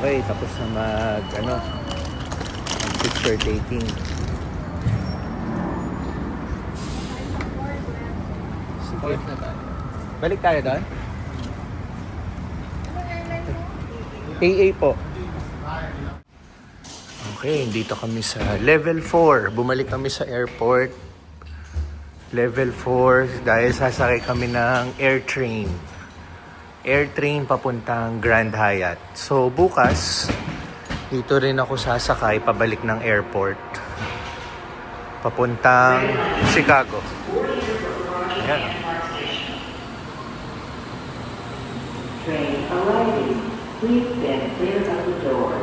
Okay, tapos na mag picture taking. Sige. Balik tayo doon? AA po. Okay, dito kami sa level 4. Bumalik kami sa airport. Level 4 dahil sasakay kami ng air train. Air train papuntang Grand Hyatt. So bukas, dito rin ako sasakay pabalik ng airport. Papuntang Chicago. Ayan. Train arriving. Please stand clear of the door.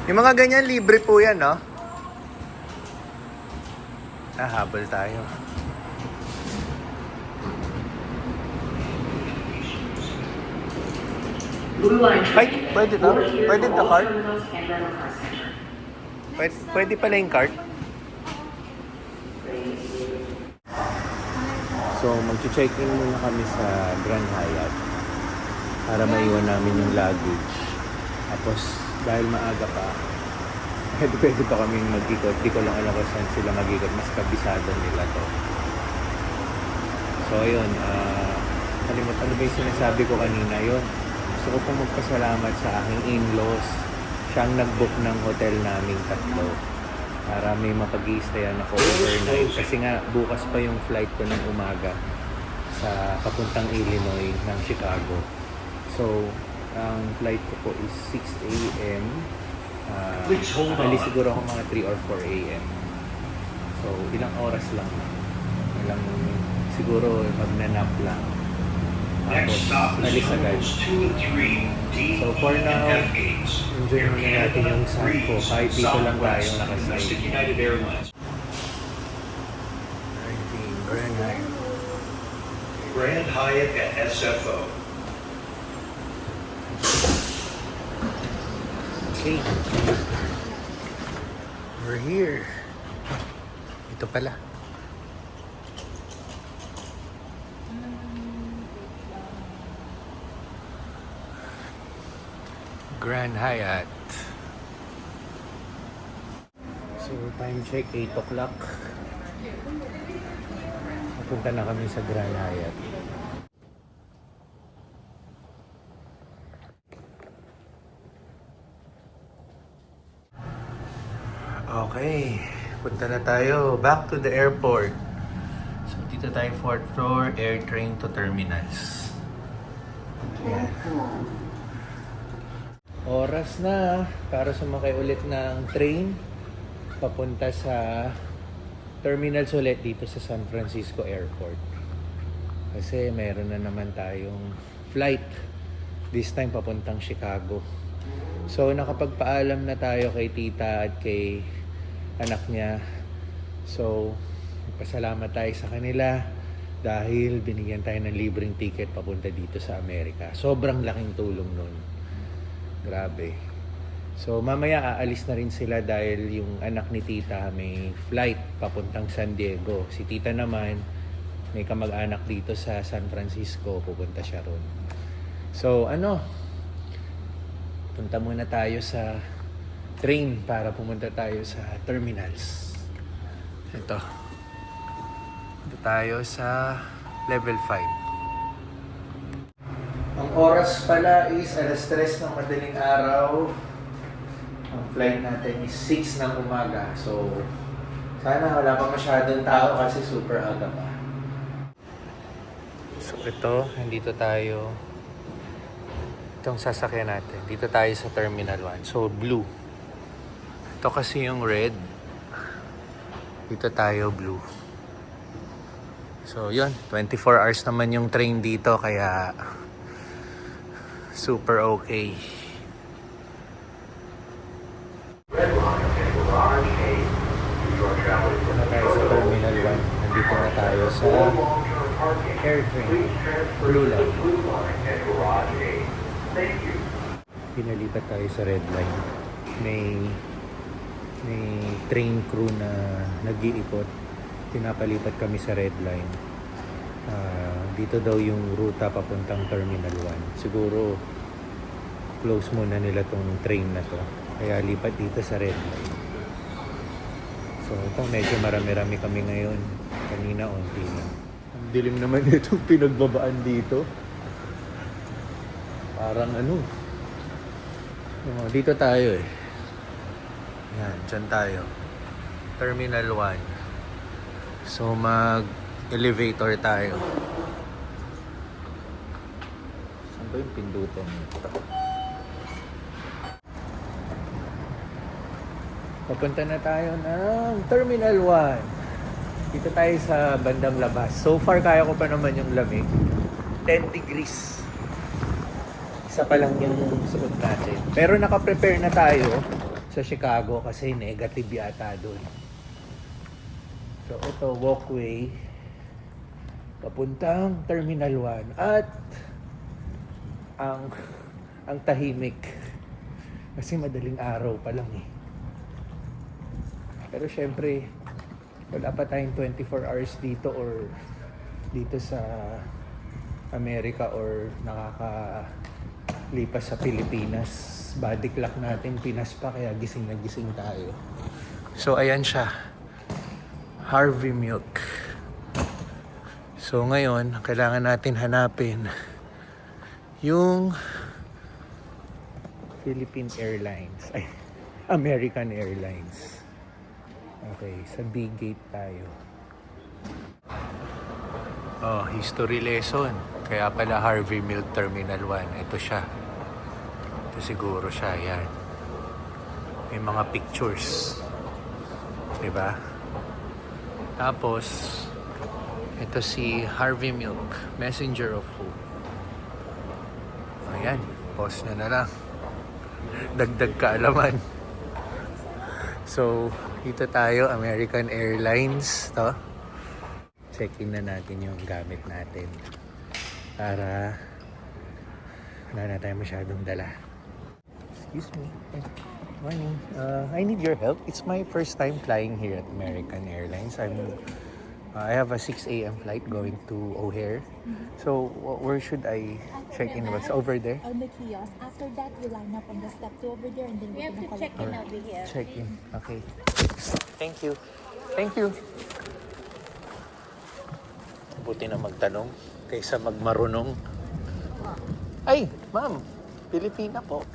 Yung mga ganyan, libre po yan, no? Habol tayo. Blue line Ay, train. pwede to? Pwede to card? Terminals and rental car center. Pwede pala yung cart? So, mag-check-in muna kami sa Grand Hyatt para maiwan namin yung luggage. Tapos, dahil maaga pa, pwede pa kaming mag-ikot. Di ko lang alam kung saan sila mag-ikot. Mas kabisado nila to. So, ayun. Kalimutan ano ba yung sinasabi ko kanina yun? Gusto ko pong magpasalamat sa aking in-laws. Siya ang nag-book ng hotel naming tatlo para may mapag-i-stayan ako overnight. Kasi nga, bukas pa yung flight ko ng umaga sa papuntang Illinois ng Chicago. So, ang flight ko po is 6 a.m. Alis siguro ako mga 3 or 4 a.m. So, ilang oras lang. Siguro magnanap lang. Tapos, alis agad. So, for now, enjoy muna natin yung sun ko. Kahit dito lang tayo nakasay. Grand Hyatt at SFO. Okay. We're here. Ito pala. Grand Hyatt. So, time check, 8 o'clock. Papunta na kami sa Grand Hyatt. Okay, punta na tayo. Back to the airport. So, dito tayo 4th floor, air train to terminals. Ayan. Oras na para sumakay ulit ng train papunta sa terminals ulit dito sa San Francisco Airport. Kasi meron na naman tayong flight. This time papuntang Chicago. So nakapagpaalam na tayo kay tita at kay anak niya. So pasalamat tayo sa kanila dahil binigyan tayo ng libreng ticket papunta dito sa Amerika. Sobrang laking tulong nun. Grabe. So mamaya aalis na rin sila dahil yung anak ni tita may flight papuntang San Diego. Si tita naman may kamag-anak dito sa San Francisco, pupunta siya ron. So punta muna tayo sa train para pumunta tayo sa terminals. Ito tayo sa level 5. Ang oras pala is 3:00 ng madaling araw. Ang flight natin is 6 ng umaga. So, sana wala pa masyadong tao kasi super aga pa. So, ito, nandito tayo. Itong sasakyan natin. Dito tayo sa Terminal 1. So, blue. Ito kasi yung red. Dito tayo, blue. So, yun. 24 hours naman yung train dito. Kaya, super okay. Dito na tayo sa Terminal 1. Nandito na tayo sa air train. Blue line. Pinalipat tayo sa red line. May train crew na nag-iikot. Pinapalipat kami sa red line. Dito daw yung ruta papuntang Terminal 1. Siguro i-close muna nila tong train na to. Kaya lipat dito sa red line. So ito, medyo marami-rami kami ngayon. Kanina, onti lang. Ang dilim naman itong pinagbabaan dito. Parang ano. Dito tayo eh. Yan, dyan tayo. Terminal 1. So mag-elevator tayo. Saan ba yung pindutan nito? Papunta na tayo ng Terminal 1. Dito tayo sa bandang labas. So far, kaya ko pa naman yung lamig. 10 degrees. Isa pa lang yung suot natin. Pero naka-prepare na tayo sa Chicago kasi negative yata doon. So ito, walkway. Papuntang Terminal 1. At ang tahimik. Kasi madaling araw pa lang eh. Pero syempre, wala pa tayong 24 hours dito or dito sa Amerika or nakakalipas sa Pilipinas. Body clock natin Pinas pa kaya gising na gising tayo. So ayan siya. Harvey Milk. So ngayon, kailangan natin hanapin yung Philippine Airlines. Ay, American Airlines. Okay, sa big gate tayo. Oh, history lesson. Kaya pala Harvey Milk Terminal 1. Ito siya. Ito siguro siya. Yan. May mga pictures. Diba? Tapos, ito si Harvey Milk. Messenger of Hope. Ayan. Pause na lang. Dagdag kaalaman. So, dito tayo, American Airlines, to. Check-in na natin yung gamit natin para wala na tayo masyadong dala. Excuse me. Morning. I need your help. It's my first time flying here at American Airlines. I have a 6 a.m. flight going to O'Hare. So, where should I check in? What's over there? On the kiosk. After that, you line up on the step 2 over there and then We have to check in over here. Check in. Okay. Thank you. Thank you. Buti na magtanong kaysa magmarunong. Ay, ma'am. Pilipina po.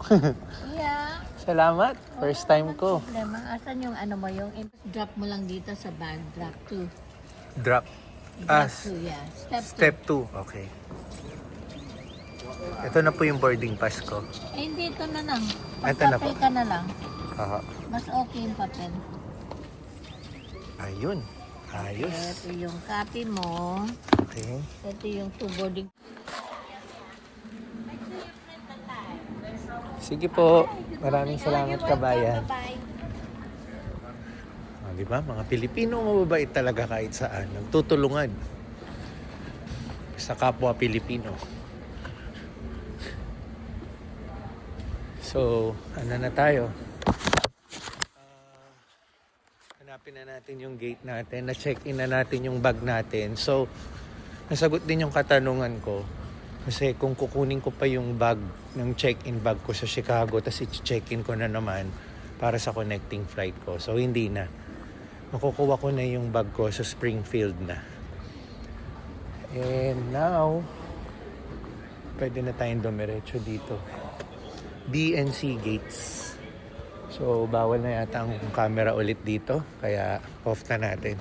Yeah. Salamat. First time ko. Problema. Asan yung ano mo yung drop mo lang dito sa bag. Drop 2. Drop. Drop 2, yeah. Step 2. Okay. Ito na po yung boarding pass ko. Eh, hindi, ito na lang. Ito na po. Pag-papel ka na lang. Aha. Mas okay yung papel. Ayun. Ayos. Ito yung copy mo. Okay. Ito yung 2 boarding. Sige po. Maraming salamat, kabayan. Bye-bye. Di ba? Mga Pilipino mababait talaga kahit saan. Nagtutulungan sa kapwa Pilipino. So, ano na tayo? Hanapin na natin yung gate natin. Na-check-in na natin yung bag natin. So, nasagot din yung katanungan ko. Kasi kung kukunin ko pa yung bag ng check-in bag ko sa Chicago, tapos i-check-in ko na naman para sa connecting flight ko. So, hindi na. Makukuha ko na yung bag ko sa Springfield na. And now, pwede na tayong dumiretso dito. DNC gates. So, bawal na yata ang camera ulit dito. Kaya, off na natin.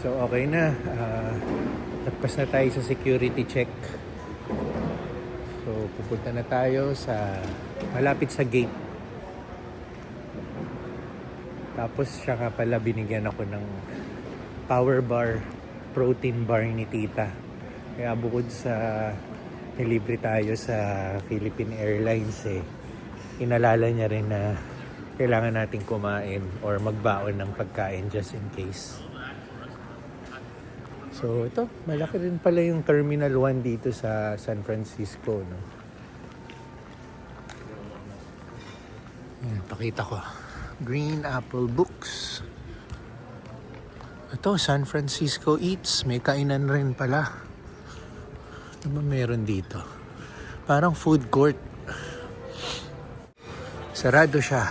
So okay na, nagpas na tayo sa security check. So pupunta na tayo sa malapit sa gate. Tapos siya nga pala binigyan ako ng power bar, protein bar ni tita. Kaya bukod sa nilibre tayo sa Philippine Airlines inalala niya rin na kailangan natin kumain or magbaon ng pagkain just in case. So ito, malaki rin pala yung Terminal 1 dito sa San Francisco, no? Ayan, pakita ko. Green Apple Books. Ito, San Francisco Eats. May kainan rin pala. Ano ba meron dito? Parang food court. Sarado siya.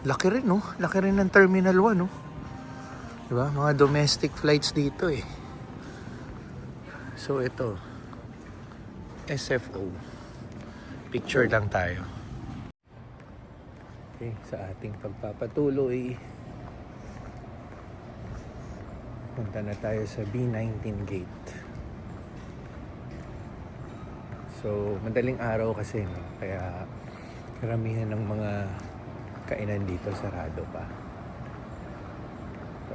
Laki rin, no? Laki rin ng Terminal 1, no? Diba? Mga domestic flights dito eh. So ito, SFO. Picture lang tayo. Okay, sa ating pagpapatuloy, punta na tayo sa B19 gate. So, madaling araw kasi, no? Kaya karamihan ng mga kainan dito sarado pa.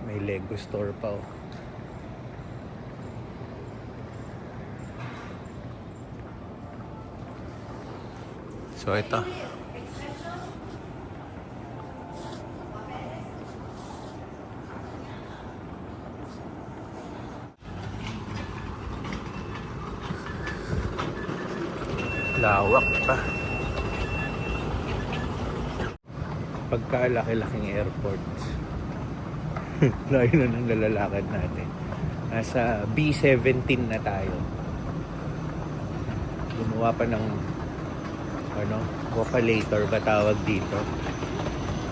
May Lego store pa, oh. So ito, lawak pa. Pagka laki-laking airport, layo na ng nalalakad natin. Nasa B17 na tayo. Gumawa pa ng Wapalator ba tawag dito?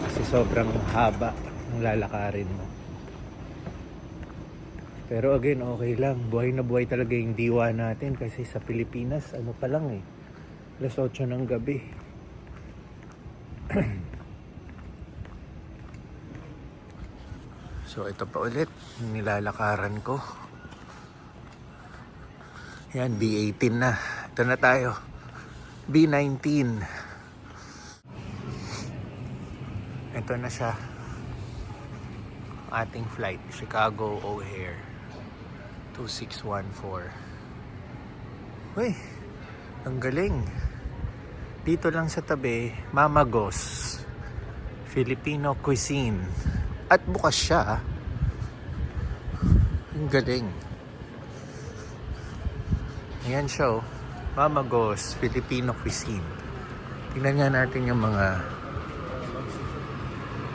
Kasi sobrang haba ng lalakarin mo. Pero again, okay lang. Buhay na buhay talaga yung diwa natin kasi sa Pilipinas, ano pa lang eh. Alas 8 ng gabi. So ito pa ulit, yung nilalakaran ko. Yan, B18 na. Ito na tayo. B19. Ito na siya. Ating flight, Chicago O'Hare 2614. Uy, ang galing. Dito lang sa tabi, Mamagos Filipino cuisine. At bukas siya. Ang galing. Ayan siya, oh. Mamagos Filipino cuisine. Tingnan nga natin yung mga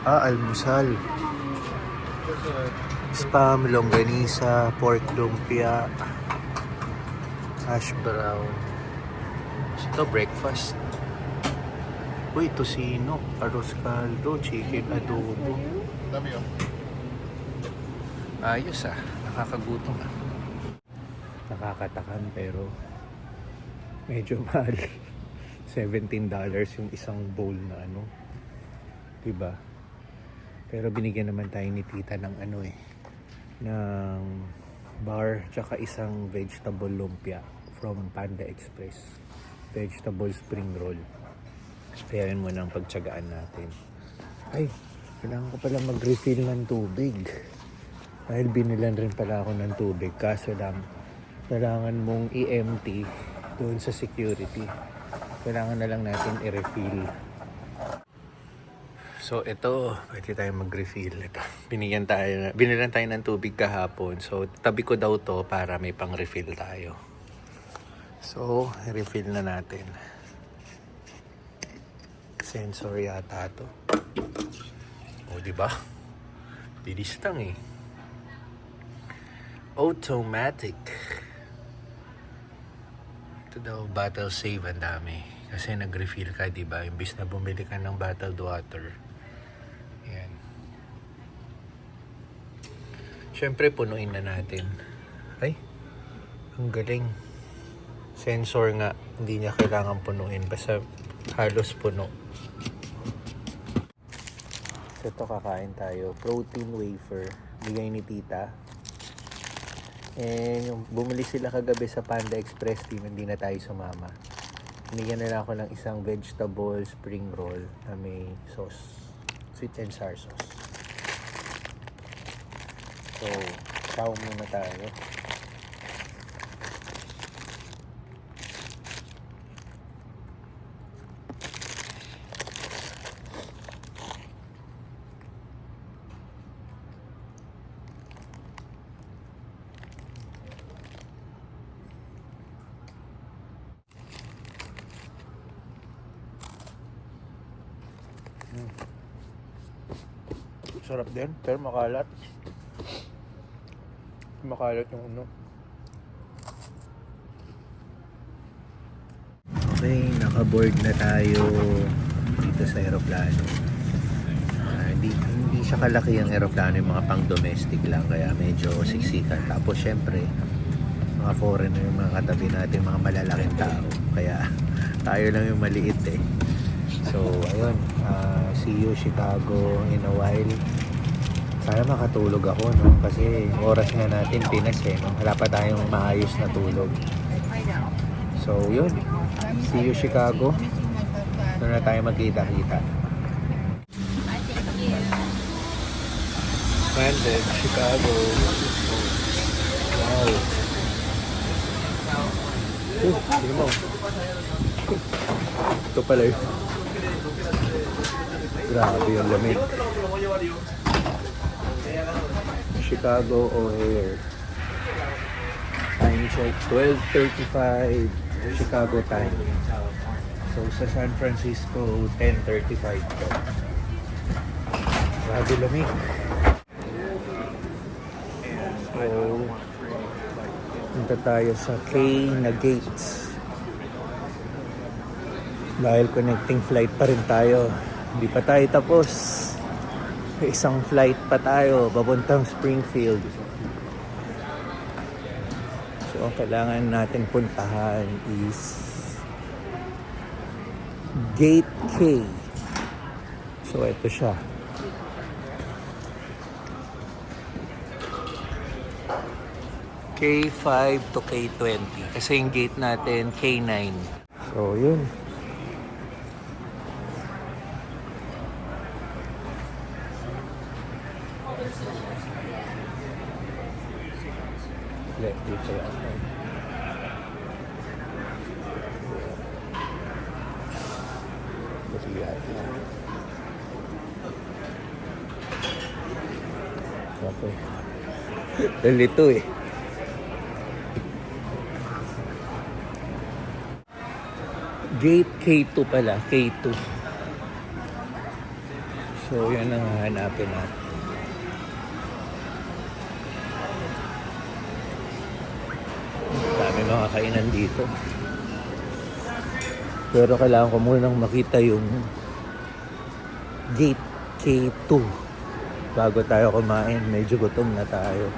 almusal. Spam, longganisa, pork lumpia, hash brown. Ito, breakfast. Uy, tocino, arroz caldo, chicken adobo. Dami oh. Ayos ah, nakakagutom ah. Nakakatakam pero medyo mahal. $17 yung isang bowl na ano. Diba? Pero binigyan naman tayo ni tita ng ng bar tsaka isang vegetable lumpia from Panda Express. Vegetable spring roll. Kaya yun muna ang pagtsagaan natin. Ay, kailangan ko pala mag-refill ng tubig. Dahil binilan rin pala ako ng tubig. Kaso lang, kailangan mong i-empty doon sa security. Kailangan na lang natin i-refill. So ito, pwede tayo mag-refill. Ito, binilan tayo ng tubig kahapon. So tabi ko daw to para may pang-refill tayo. So, refill na natin. Sensor yata to. O, diba? Bilis lang eh. Automatic. Ito daw, bottle save, ang dami. Kasi nag-refill ka, diba? Imbis na bumili ka ng bottled water. Ayan. Siyempre, punuin na natin. Ay, ang galing. Sensor nga, hindi niya kailangan punuin. Basta halos puno. So ito, kakain tayo. Protein wafer. Bigay ni tita. Yung bumili sila kagabi sa Panda Express, hindi na tayo sumama. Binigyan nila ako ng isang vegetable spring roll na may sauce. Sweet and sour sauce. So, chow muna tayo. Sarap din, pero makalat. Makalat yung ano. Okay, naka-board na tayo dito sa aeroplano. Hindi siya kalaki ang aeroplano, yung mga pang-domestic lang, kaya medyo siksikan. Tapos syempre, mga foreigner, yung mga katabi natin, mga malalaking tao. Kaya tayo lang yung maliit eh. So, ayun. See you Chicago in a while. Sana makatulog ako, no? Kasi oras nga natin Pinas eh, no? Wala pa tayong maayos na tulog. So, yun. See you Chicago. Doon na tayo magkita-kita. Landed, Chicago. Wow. Sige mo. Ito pala yun. Grabe yung lamig. Chicago O'Hare. Time check, 12:35 Chicago time. So sa San Francisco, 10:35 po. Grabe lamig. So, punta tayo sa K na gates. Dahil connecting flight pa rin tayo. Hindi pa tayo tapos. May isang flight pa tayo papuntang Springfield. So, ang kailangan natin puntahan is Gate K. So, ito siya. K5 to K20. Kasi yung gate natin, K9. So, yun. Dito yan. Kasi yata. Okay. Dalito eh. Gate K2 pala. K2. So, yan ang hanapin natin. Dami mga kainan dito. Pero kailangan ko munang makita yung Gate K2 bago tayo kumain. Medyo gutom na tayo.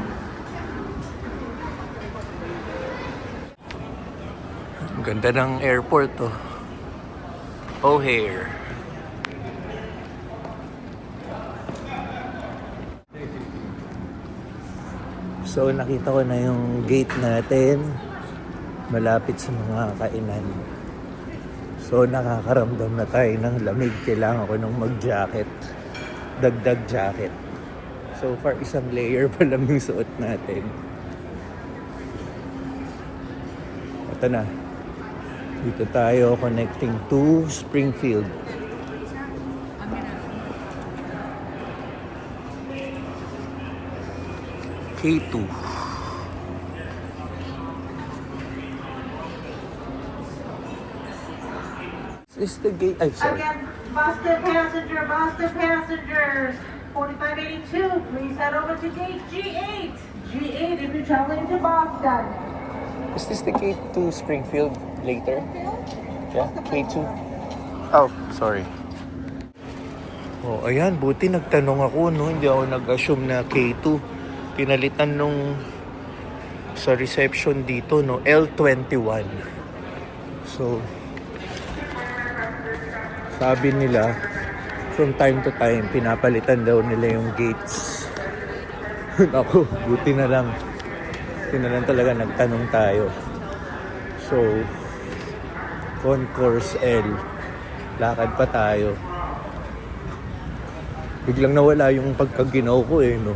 Ang ganda ng airport oh. O'Hare. So nakita ko na yung gate natin malapit sa mga kainan. So nakakaramdam na tayo ng lamig. Kailangan ko nung mag-jacket. Dagdag jacket. So far isang layer pa lang yung suot natin. Ito na. Dito tayo connecting to Springfield. K2. Is the gate? Ay, sorry. Again, Boston passengers, 4582, please head over to gate G8. G8 if you're traveling to Boston. Is this the gate to Springfield later? Yeah, K2. Oh, sorry. Oh, ayan, buti nagtanong ako, no? Hindi ako nag-assume na K2. Pinalitan nung sa reception dito, no? L21. So, sabi nila, from time to time, pinapalitan daw nila yung gates. Ako, buti na lang. Buti na lang talaga nagtanong tayo. So, Concourse L. Lakad pa tayo. Biglang nawala yung pagkaginaw ko eh, no?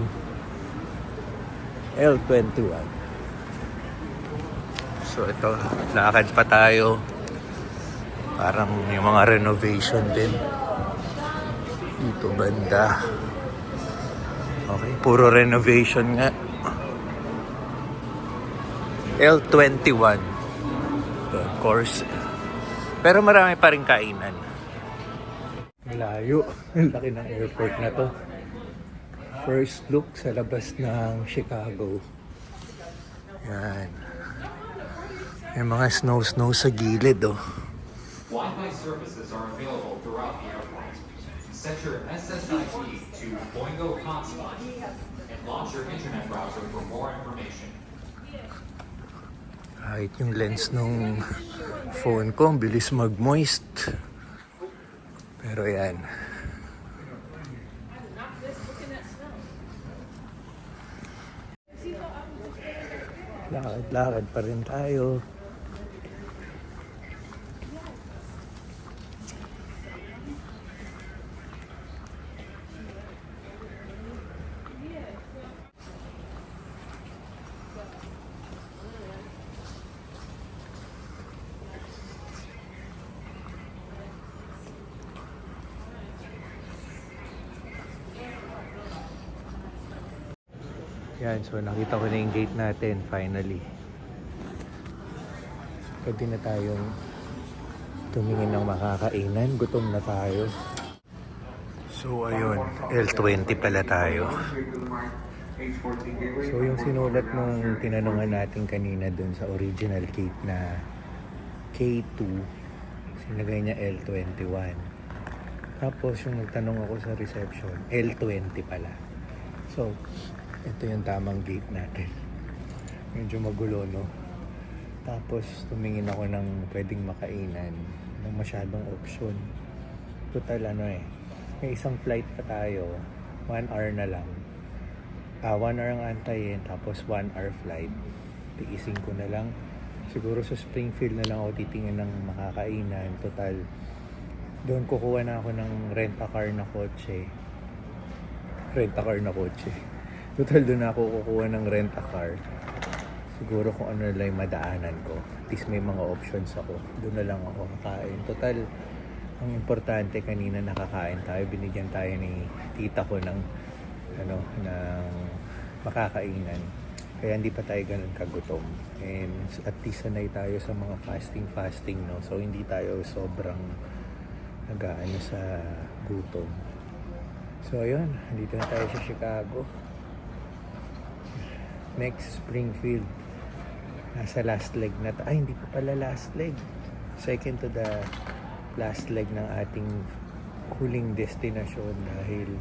L21. So, ito, lakad pa tayo. Parang yung mga renovation din. Dito banda. Okay, puro renovation nga. L21. Of course. Pero marami pa rin kainan. Malayo. Ang laki ng airport na to. First look sa labas ng Chicago. Yan. May mga snow sa gilid, oh. Wi-Fi services are available throughout the airport. Set your SSID to Boingo Hotspot and launch your internet browser for more information. Kahit yung lens ng phone ko, ang bilis mag-moist. Pero yan. Lakad-lakad pa rin tayo. Yan, so nakita ko na yung gate natin finally. Pwede na tayong tumingin ng makakainan. Gutom na tayo. So ayun, L20 pala tayo. So yung sinulat nung tinanungan natin kanina dun sa original gate na K2, sinagay niya L21. Tapos yung nagtanong ako sa reception, L20 pala. So, ito yung tamang gate natin. Medyo magulo, no? Tapos tumingin ako ng pwedeng makainan ng masyadong option. Total may isang flight pa tayo, 1 hour na lang. 1 hour ang antayin, tapos 1 hour flight. Tiisin ko na lang. Siguro sa Springfield na lang ako titingin ng makakainan. Total, doon kukuha na ako ng rent-a-car na kotse. Total, doon ako kukuha ng rent-a-car. Siguro kung ano lang yung madaanan ko. At least may mga options ako. Doon na lang ako kakain. Total, ang importante kanina nakakain tayo. Binigyan tayo ni tita ko ng makakainan. Kaya hindi pa tayo ganun kagutom. And at least sanay tayo sa mga fasting, no? So hindi tayo sobrang nag-aano sa gutom. So ayun, dito na tayo sa Chicago. Next, Springfield. Nasa last leg na ay, hindi pa pala last leg. Second to the last leg ng ating huling destinasyon dahil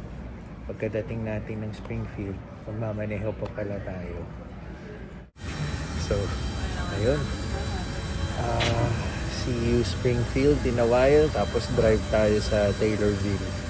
pagkadating natin ng Springfield, magmamaneho pa pala tayo. So, ayun. See you Springfield in a while, tapos drive tayo sa Taylorville.